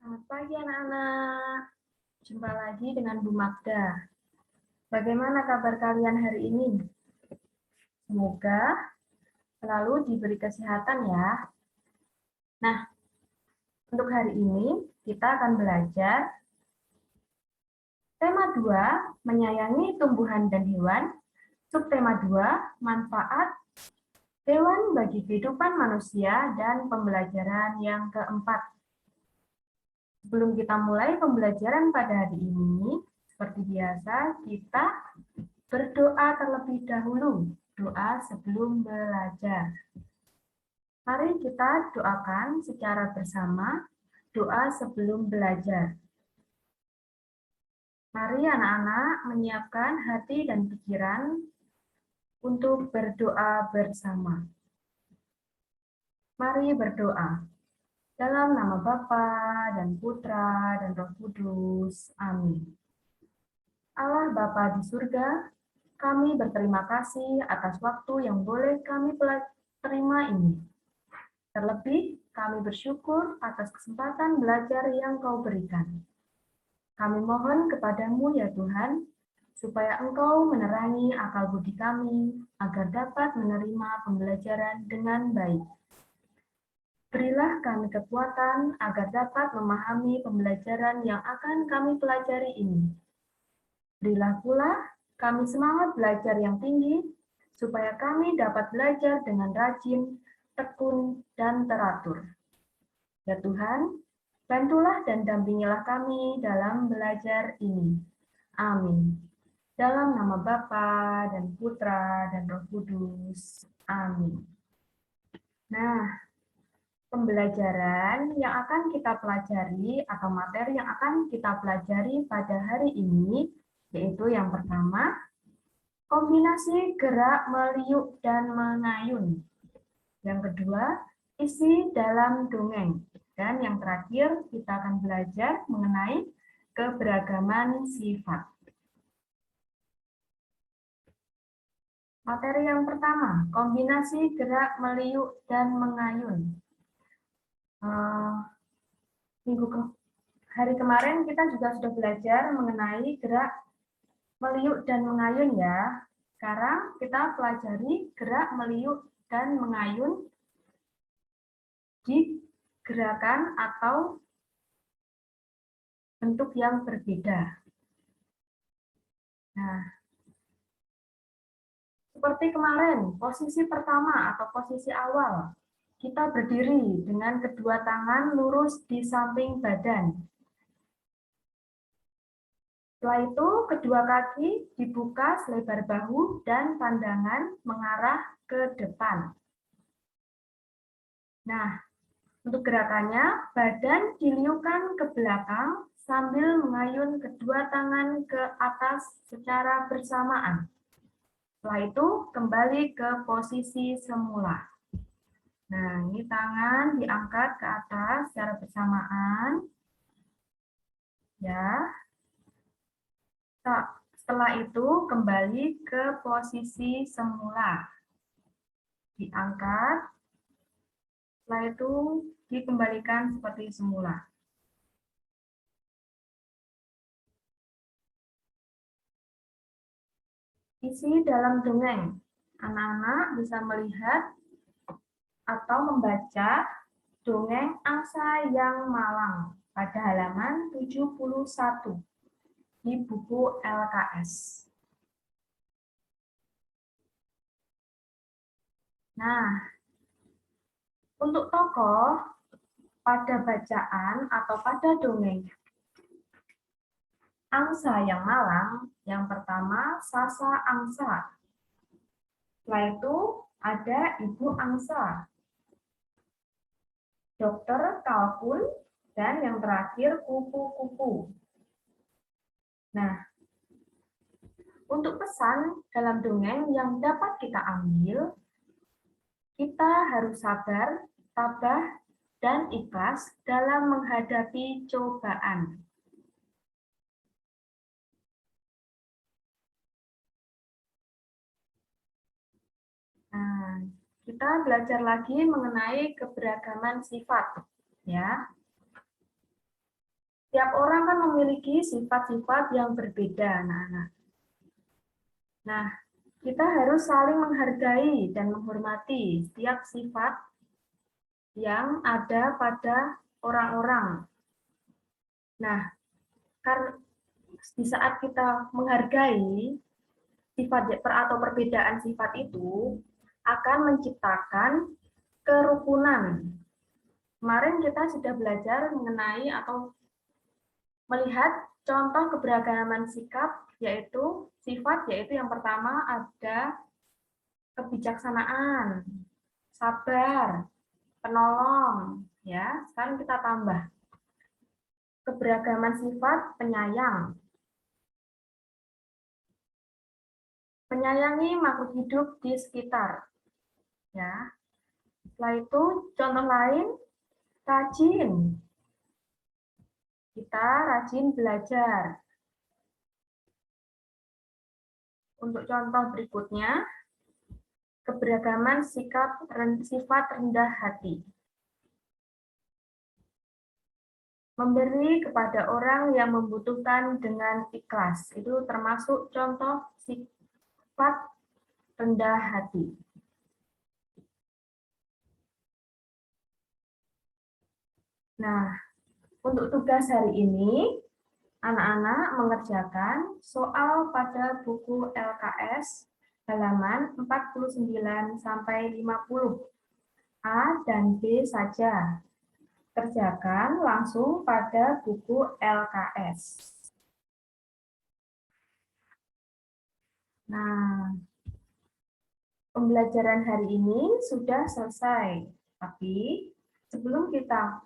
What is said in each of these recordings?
Selamat pagi anak-anak. Jumpa lagi dengan Bu Magda. Bagaimana kabar kalian hari ini? Semoga selalu diberi kesehatan ya. Nah, untuk hari ini kita akan belajar tema 2, menyayangi tumbuhan dan hewan. Subtema 2, manfaat hewan bagi kehidupan manusia, dan pembelajaran yang keempat. Sebelum kita mulai pembelajaran pada hari ini, seperti biasa, kita berdoa terlebih dahulu. Doa sebelum belajar. Mari kita doakan secara bersama doa sebelum belajar. Mari anak-anak menyiapkan hati dan pikiran untuk berdoa bersama. Mari berdoa. Dalam nama Bapa dan Putra dan Roh Kudus. Amin. Allah Bapa di surga, kami berterima kasih atas waktu yang boleh kami terima ini. Terlebih, kami bersyukur atas kesempatan belajar yang Kau berikan. Kami mohon kepadamu ya Tuhan, supaya Engkau menerangi akal budi kami, agar dapat menerima pembelajaran dengan baik. Berilah kami kekuatan agar dapat memahami pembelajaran yang akan kami pelajari ini. Berilah pula kami semangat belajar yang tinggi, supaya kami dapat belajar dengan rajin, tekun, dan teratur. Ya Tuhan, bantulah dan dampingilah kami dalam belajar ini. Amin. Dalam nama Bapa dan Putra dan Roh Kudus. Amin. Nah, pembelajaran yang akan kita pelajari atau materi yang akan kita pelajari pada hari ini, yaitu yang pertama, kombinasi gerak meliuk dan mengayun. Yang kedua, isi dalam dongeng. Dan yang terakhir, kita akan belajar mengenai keberagaman sifat. Materi yang pertama, kombinasi gerak meliuk dan mengayun. Hari kemarin kita juga sudah belajar mengenai gerak meliuk dan mengayun ya. Sekarang kita pelajari gerak meliuk dan mengayun di gerakan atau bentuk yang berbeda. Nah, seperti kemarin, posisi pertama atau posisi awal, kita berdiri dengan kedua tangan lurus di samping badan. Setelah itu, kedua kaki dibuka selebar bahu dan pandangan mengarah ke depan. Nah, untuk gerakannya, badan diliukkan ke belakang sambil mengayun kedua tangan ke atas secara bersamaan. Setelah itu, kembali ke posisi semula. Nah, ini tangan diangkat ke atas secara bersamaan. Ya. Setelah itu, kembali ke posisi semula. Diangkat. Setelah itu, dikembalikan seperti semula. Isi dalam dongeng. Anak-anak bisa melihat atau membaca dongeng Angsa yang Malang pada halaman 71 di buku LKS. Nah, untuk tokoh pada bacaan atau pada dongeng Angsa yang Malang, yang pertama Sasa Angsa. Setelah itu ada Ibu Angsa, Dokter Kalkun, dan yang terakhir Kupu-Kupu. Nah, untuk pesan dalam dongeng yang dapat kita ambil, kita harus sabar, tabah, dan ikhlas dalam menghadapi cobaan. Nah, kita belajar lagi mengenai keberagaman sifat, ya. Tiap orang kan memiliki sifat-sifat yang berbeda, anak-anak. Nah, kita harus saling menghargai dan menghormati setiap sifat yang ada pada orang-orang. Nah, karena di saat kita menghargai sifat atau perbedaan sifat itu akan menciptakan kerukunan. Kemarin kita sudah belajar mengenai atau melihat contoh keberagaman sikap, yaitu sifat, yaitu yang pertama ada kebijaksanaan, sabar, penolong. Ya, sekarang kita tambah keberagaman sifat, penyayang. Menyayangi makhluk hidup di sekitar. Ya. Setelah itu contoh lain, rajin. Kita rajin belajar. Untuk contoh berikutnya, keberagaman sifat rendah hati. Memberi kepada orang yang membutuhkan dengan ikhlas. Itu termasuk contoh sifat rendah hati. Nah, untuk tugas hari ini, anak-anak mengerjakan soal pada buku LKS halaman 49 sampai 50. A dan B saja. Kerjakan langsung pada buku LKS. Nah, pembelajaran hari ini sudah selesai. Tapi sebelum kita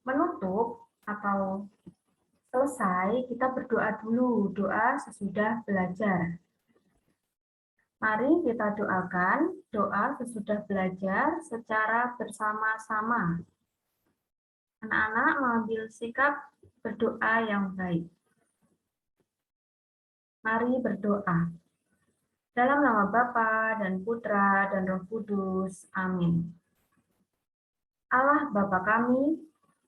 menutup atau selesai, kita berdoa dulu, doa sesudah belajar. Mari kita doakan doa sesudah belajar secara bersama-sama. Anak-anak mengambil sikap berdoa yang baik. Mari berdoa. Dalam nama Bapa dan Putra dan Roh Kudus. Amin. Allah Bapa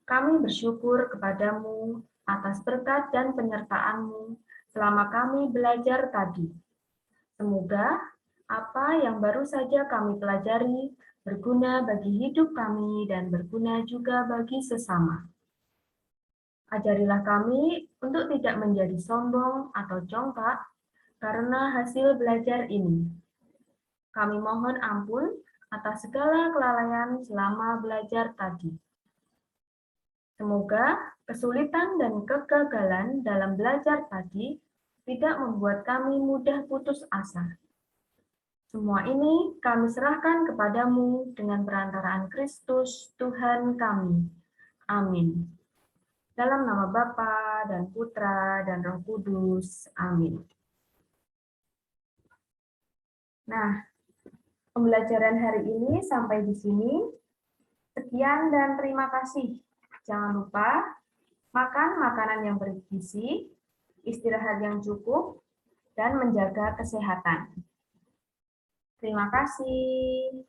kami bersyukur kepadamu atas berkat dan penyertaan-Mu selama kami belajar tadi. Semoga apa yang baru saja kami pelajari berguna bagi hidup kami dan berguna juga bagi sesama. Ajarilah kami untuk tidak menjadi sombong atau congkak karena hasil belajar ini. Kami mohon ampun atas segala kelalaian selama belajar tadi. Semoga kesulitan dan kegagalan dalam belajar tadi tidak membuat kami mudah putus asa. Semua ini kami serahkan kepadamu dengan perantaraan Kristus, Tuhan kami. Amin. Dalam nama Bapa dan Putra dan Roh Kudus. Amin. Nah, pembelajaran hari ini sampai di sini. Sekian dan terima kasih. Jangan lupa makan makanan yang bergizi, istirahat yang cukup, dan menjaga kesehatan. Terima kasih.